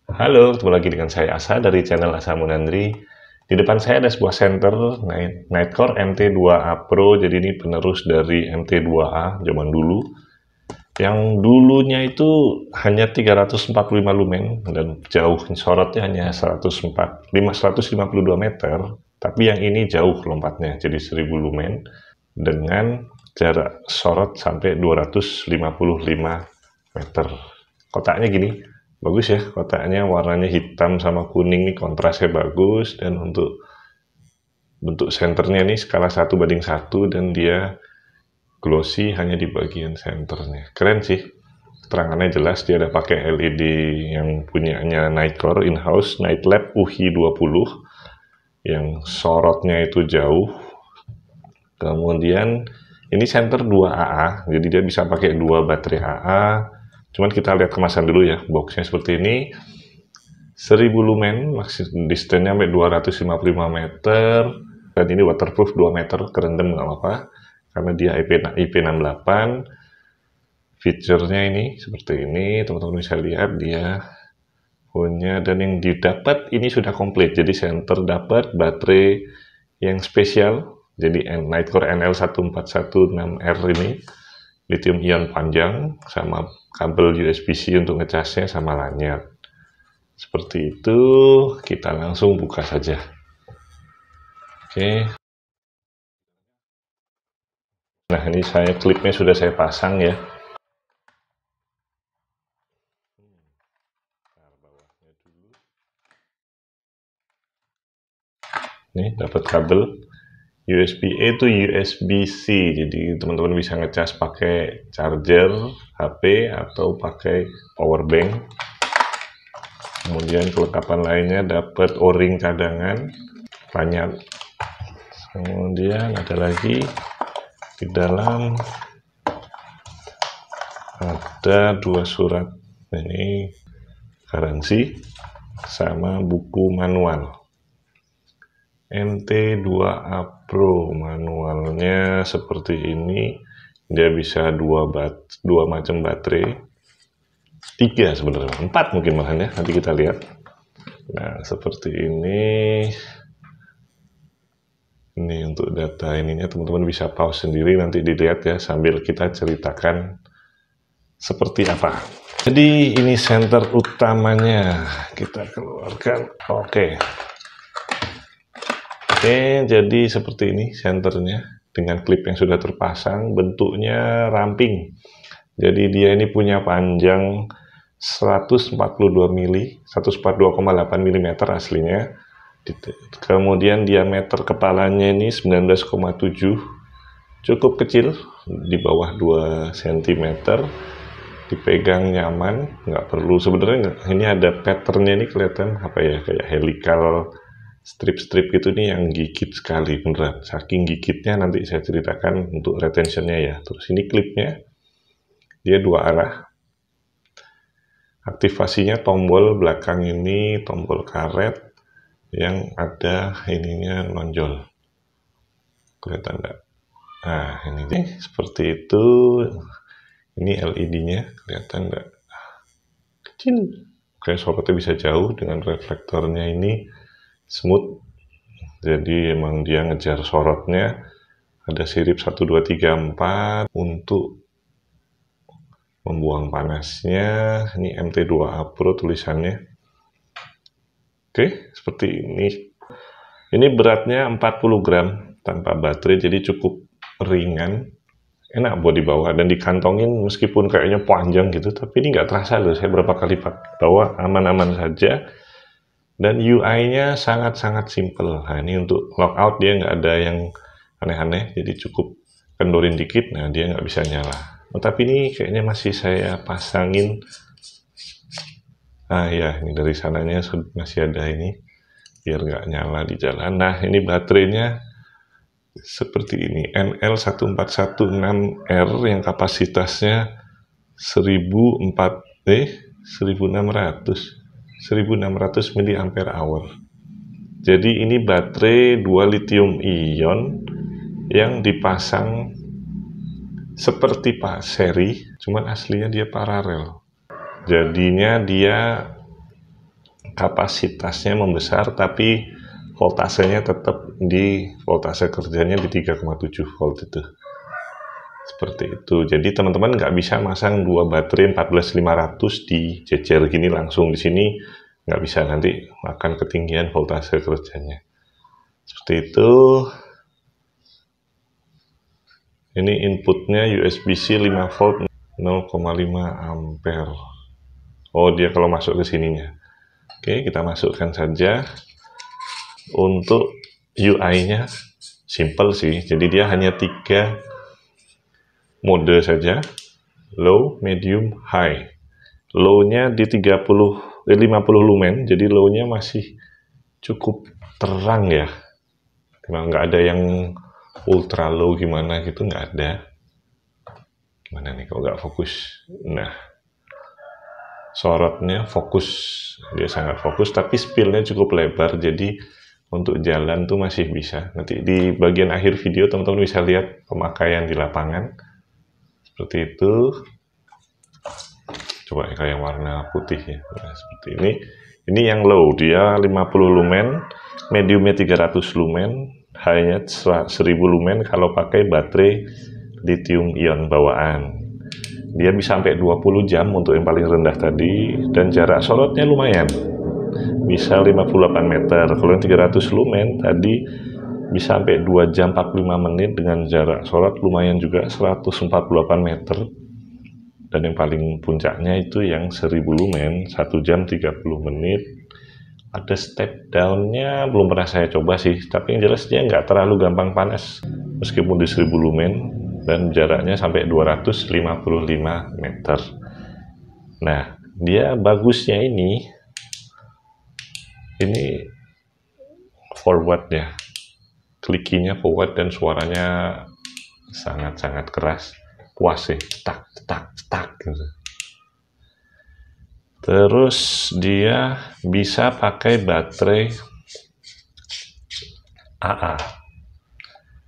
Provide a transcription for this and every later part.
Halo, ketemu lagi dengan saya Asa dari channel Asa Munandri. Di depan saya ada sebuah senter Nightcore MT2A Pro. Jadi ini penerus dari MT2A zaman dulu. Yang dulunya itu hanya 345 lumen dan jauh sorotnya hanya 152 meter. Tapi yang ini jauh lompatnya, jadi 1000 lumen dengan jarak sorot sampai 255 meter. Kotaknya gini, bagus ya, kotaknya warnanya hitam sama kuning nih, kontrasnya bagus, dan untuk bentuk senternya nih skala 1:1 dan dia glossy hanya di bagian senternya. Keren sih, terangannya jelas, dia ada pakai LED yang punyanya Nightcore in-house Nightlab UHI 20 yang sorotnya itu jauh. Kemudian ini center 2AA, jadi dia bisa pakai 2 baterai AA. Cuman kita lihat kemasan dulu ya, boxnya seperti ini. 1000 lumen, maksimum distance-nya sampai 255 meter, dan ini waterproof 2 meter, kerendam nggak apa-apa, karena dia IP68. Feature-nya ini seperti ini, teman-teman bisa lihat dia punya, dan yang didapat ini sudah komplit. Jadi center dapat baterai yang spesial, jadi Nightcore NL1416R ini, lithium ion panjang, sama kabel USB-C untuk ngecasnya, sama lanyard. Seperti itu, kita langsung buka saja. Oke. Nah, ini klipnya sudah saya pasang ya. Nih, dapat kabel USB-A itu USB-C, jadi teman-teman bisa ngecas pakai charger HP atau pakai power bank. Kemudian kelengkapan lainnya dapat o-ring cadangan, lanyard. Kemudian ada lagi di dalam ada 2 surat, ini garansi sama buku manual. MT2A Pro manualnya seperti ini, dia bisa dua macam baterai, 3 sebenarnya, 4 mungkin malah ya, nanti kita lihat. Nah, seperti ini untuk data ininya, teman-teman bisa pause sendiri, nanti dilihat ya sambil kita ceritakan seperti apa. Jadi ini senter utamanya, kita keluarkan. Oke, jadi seperti ini senternya dengan klip yang sudah terpasang, bentuknya ramping. Jadi dia ini punya panjang 142 mili, 142,8 mm aslinya. Kemudian diameter kepalanya ini 19,7, cukup kecil, di bawah 2 cm. Dipegang nyaman, nggak perlu, sebenarnya ini ada patternnya ini kelihatan apa ya, kayak helical strip-strip gitu nih yang gigit sekali, beneran saking gigitnya, nanti saya ceritakan untuk retentionnya ya. Terus ini klipnya, dia 2 arah. Aktivasinya tombol belakang ini, tombol karet yang ada ininya nonjol, kelihatan enggak? Nah, ini deh, seperti itu. Ini LED-nya, kelihatan enggak? Kecil. Kayak sorotnya bisa jauh, dengan reflektornya ini smooth. Jadi emang dia ngejar sorotnya. Ada sirip 1, 2, 3, 4 untuk membuang panasnya. Ini MT2A Pro tulisannya. Oke, seperti ini. Ini beratnya 40 gram tanpa baterai, jadi cukup ringan. Enak buat dibawa dan dikantongin, meskipun kayaknya panjang gitu, tapi ini nggak terasa loh, saya berapa kali bawa aman-aman saja. Dan UI-nya sangat-sangat simple. Nah, ini untuk lockout dia nggak ada yang aneh-aneh, jadi cukup kendorin dikit, nah dia nggak bisa nyala. Oh, tapi ini kayaknya masih saya pasangin. Ah ya, ini dari sananya masih ada ini, biar nggak nyala di jalan. Nah, ini baterainya seperti ini, NL1416R yang kapasitasnya 1600 mAh. Jadi ini baterai 2 lithium ion yang dipasang seperti seri, cuman aslinya dia paralel. Jadinya dia kapasitasnya membesar, tapi voltasenya tetap di voltase kerjanya di 3,7 volt itu. Seperti itu. Jadi teman-teman nggak bisa masang dua baterai 14500 di jejer gini langsung di sini, nggak bisa, nanti akan ketinggian voltase kerjanya. Seperti itu. Ini inputnya USB-C 5 volt 0,5 ampere. Oh, dia kalau masuk ke sininya. Oke, kita masukkan saja. Untuk UI-nya simple sih. Jadi dia hanya 3 mode saja. Low, medium, high. Low-nya di 50 lumen. Jadi low-nya masih cukup terang ya. Nggak ada yang ultra low gimana gitu, nggak ada. Gimana nih kalau nggak fokus? Nah, sorotnya fokus, dia sangat fokus, tapi spillnya cukup lebar, jadi untuk jalan tuh masih bisa. Nanti di bagian akhir video teman-teman bisa lihat pemakaian di lapangan seperti itu. Coba kayak warna putih ya. Nah, seperti ini yang low, dia 50 lumen, mediumnya 300 lumen, high-nya 1000 lumen kalau pakai baterai lithium ion bawaan. Dia bisa sampai 20 jam untuk yang paling rendah tadi, dan jarak sorotnya lumayan, bisa 58 meter. Kalau yang 300 lumen tadi bisa sampai 2 jam 45 menit dengan jarak sorot lumayan juga, 148 meter. Dan yang paling puncaknya itu yang 1000 lumen, 1 jam 30 menit. Ada step down-nya, belum pernah saya coba sih, tapi yang jelas dia nggak terlalu gampang panas meskipun di 1000 lumen, dan jaraknya sampai 255 meter. Nah, dia bagusnya ini forward ya, klikinya forward dan suaranya sangat-sangat keras, puas sih, cetak cetak cetak gitu. Terus dia bisa pakai baterai AA.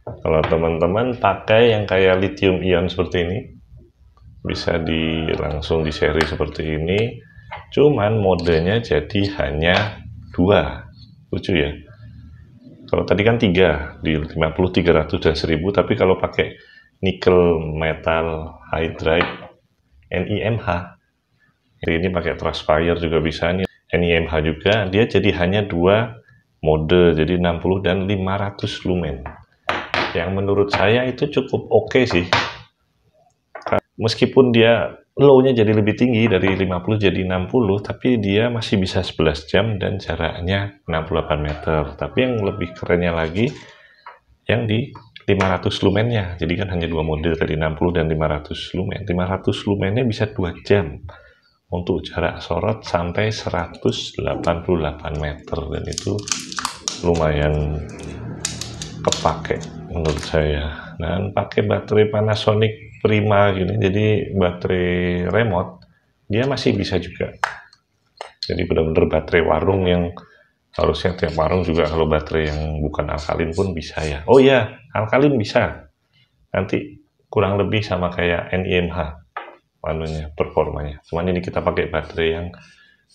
Kalau teman-teman pakai yang kayak lithium ion seperti ini, bisa langsung di seri seperti ini. Cuman modenya jadi hanya 2. Lucu ya. Kalau tadi kan 3 di 50, 300 dan 1000, tapi kalau pakai nickel metal hydride NiMH, ini pakai Trustfire juga bisa nih, NiMH juga, dia jadi hanya 2 mode, jadi 60 dan 500 lumen. Yang menurut saya itu cukup oke sih. Meskipun dia low-nya jadi lebih tinggi dari 50 jadi 60, tapi dia masih bisa 11 jam dan jaraknya 68 meter. Tapi yang lebih kerennya lagi yang di 500 lumennya. Jadi kan hanya 2 mode tadi, 60 dan 500 lumen. 500 lumennya bisa 2 jam untuk jarak sorot sampai 188 meter, dan itu lumayan kepake menurut saya. Dan pakai baterai Panasonic Prima gini, jadi baterai remote, dia masih bisa juga. Jadi benar-benar baterai warung yang harusnya tiap warung juga kalau baterai yang bukan alkalin pun bisa ya. Oh ya, alkalin bisa. Nanti kurang lebih sama kayak NiMH manunya, performanya. Cuman ini kita pakai baterai yang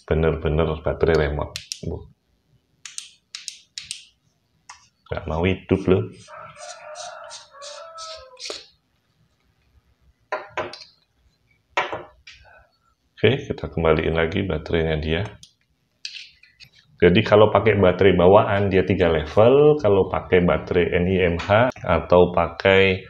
benar-benar baterai remote. Gak mau hidup loh. Oke, kita kembaliin lagi baterainya dia. Jadi kalau pakai baterai bawaan dia 3 level, kalau pakai baterai NiMH atau pakai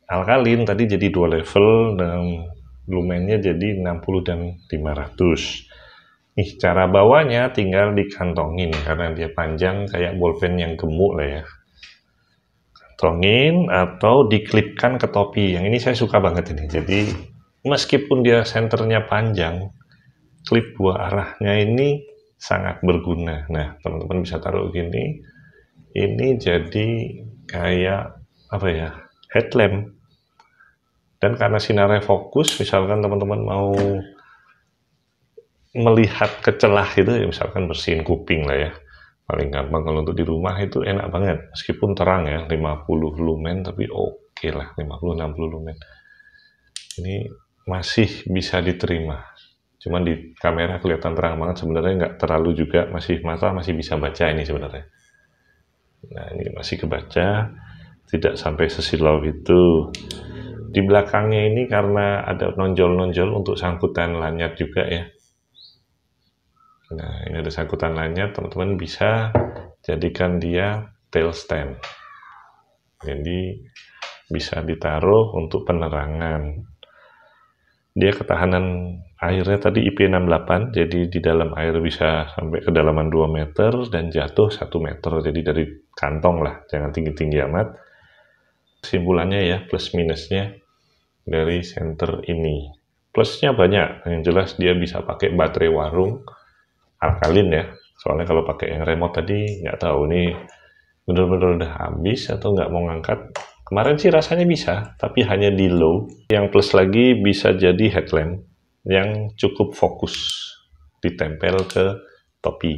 alkalin tadi jadi 2 level, dan lumennya jadi 60 dan 500. Nih, cara bawanya tinggal dikantongin karena dia panjang kayak bolpen yang gemuk lah ya. Kantongin atau diklipkan ke topi. Yang ini saya suka banget ini. Jadi meskipun dia senternya panjang, klip 2 arahnya ini sangat berguna. Nah, teman-teman bisa taruh gini. Ini jadi kayak apa ya? Headlamp. Dan karena sinarnya fokus, misalkan teman-teman mau melihat ke celah itu, ya misalkan bersihin kuping lah ya. Paling gampang kalau untuk di rumah itu enak banget. Meskipun terang ya, 50 lumen, tapi oke lah, 50-60 lumen. Ini masih bisa diterima. Cuman di kamera kelihatan terang banget, sebenarnya nggak terlalu juga, mata masih bisa baca ini sebenarnya. Nah, ini masih kebaca, tidak sampai sesilau itu. Di belakangnya ini karena ada nonjol-nonjol untuk sangkutan lanyard juga ya. Nah, ini ada sangkutan lanyard, teman-teman bisa jadikan dia tail stand. Jadi bisa ditaruh untuk penerangan. Dia ketahanan airnya tadi IP68, jadi di dalam air bisa sampai kedalaman 2 meter dan jatuh 1 meter. Jadi dari kantong lah, jangan tinggi-tinggi amat. Kesimpulannya ya, plus minusnya dari senter ini. Plusnya banyak, yang jelas dia bisa pakai baterai warung alkalin ya. Soalnya kalau pakai yang remote tadi nggak tahu nih bener-bener udah habis atau nggak mau ngangkat. Kemarin sih rasanya bisa, tapi hanya di low. Yang plus lagi bisa jadi headlamp yang cukup fokus, ditempel ke topi.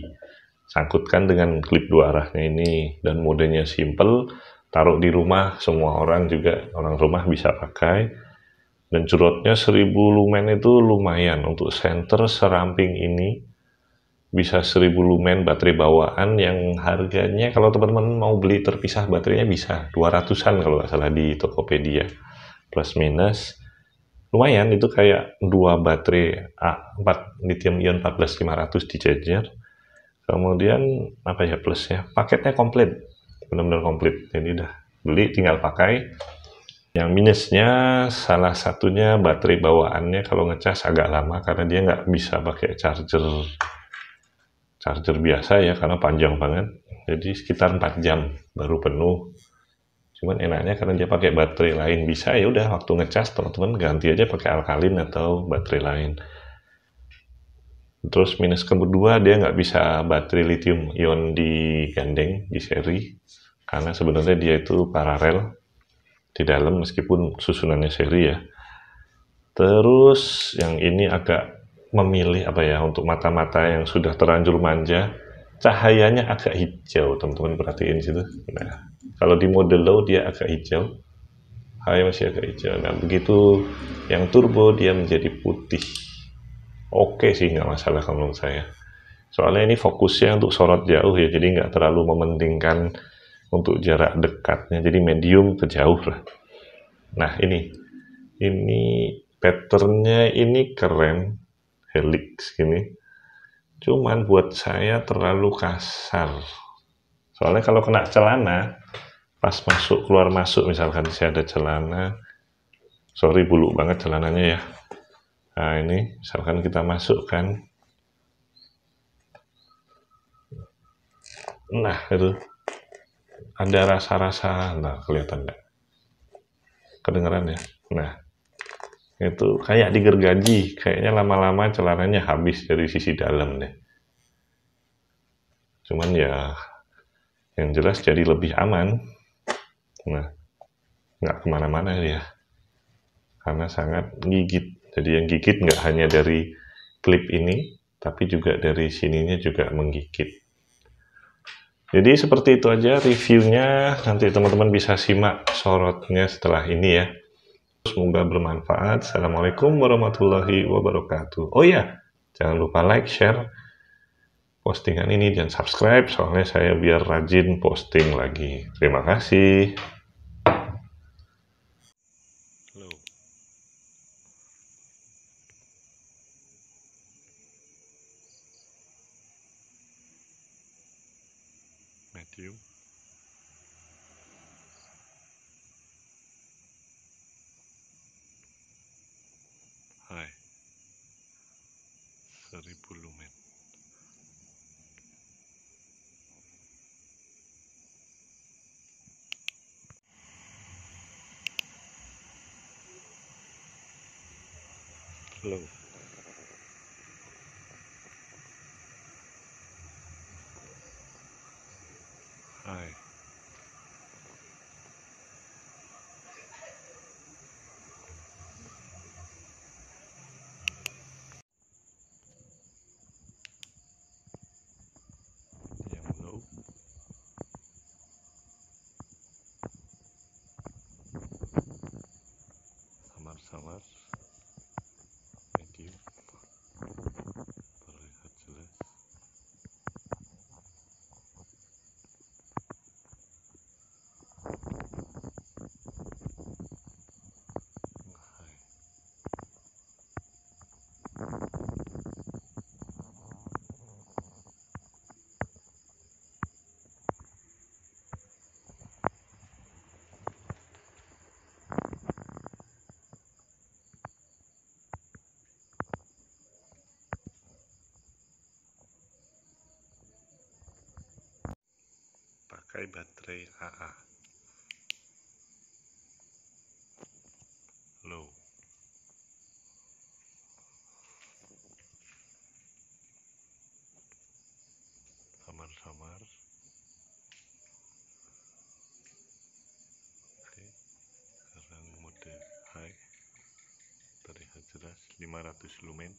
Sangkutkan dengan klip dua arahnya ini, dan modenya simple, taruh di rumah, semua orang juga, orang rumah bisa pakai. Dan curutnya 1000 lumen itu lumayan, untuk senter seramping ini bisa 1000 lumen baterai bawaan yang harganya kalau teman-teman mau beli terpisah baterainya bisa 200-an kalau nggak salah di Tokopedia, plus minus lumayan. Itu kayak dua baterai A4 lithium ion 14500 di charger. Kemudian apa ya plusnya, paketnya komplit, benar-benar komplit, jadi udah beli tinggal pakai. Yang minusnya salah satunya baterai bawaannya kalau ngecas agak lama karena dia nggak bisa pakai charger biasa ya, karena panjang banget, jadi sekitar 4 jam baru penuh. Cuman enaknya karena dia pakai baterai lain, bisa ya udah waktu ngecas teman-teman ganti aja pakai alkalin atau baterai lain. Terus minus kedua, dia nggak bisa baterai lithium ion digandeng di seri, karena sebenarnya dia itu paralel di dalam meskipun susunannya seri ya. Terus yang ini agak memilih apa ya, untuk mata-mata yang sudah terlanjur manja, cahayanya agak hijau, teman-teman perhatiin situ. Nah, kalau di mode low dia agak hijau, high masih agak hijau. Nah, begitu yang turbo dia menjadi putih. Oke sih, nggak masalah kalau menurut saya. Soalnya ini fokusnya untuk sorot jauh ya, jadi nggak terlalu mementingkan untuk jarak dekatnya, jadi medium ke jauh lah. Nah, ini patternnya ini keren, helix gini. Cuman buat saya terlalu kasar. Soalnya kalau kena celana, pas masuk keluar masuk, misalkan saya ada celana, sorry buluk banget celananya ya. Nah ini, misalkan kita masukkan, nah itu ada rasa-rasa, nah kelihatan nggak? Kedengeran ya? Nah itu kayak digergaji, kayaknya lama-lama celananya habis dari sisi dalam deh. Cuman ya yang jelas jadi lebih aman. Nah, nggak kemana-mana ya, karena sangat gigit. Jadi yang gigit nggak hanya dari klip ini, tapi juga dari sininya juga menggigit. Jadi seperti itu aja reviewnya, nanti teman-teman bisa simak sorotnya setelah ini ya. Semoga bermanfaat. Assalamualaikum warahmatullahi wabarakatuh. Oh iya, jangan lupa like, share postingan ini, dan subscribe, soalnya saya biar rajin posting lagi. Terima kasih. Halo. Matthew. Hai. 1000 lumen. Halo. Hai. Yang low. Samar-samar. Thank you. pakai baterai AA low. Samar-samar. Oke, sekarang mode high, terlihat jelas 500 lumen.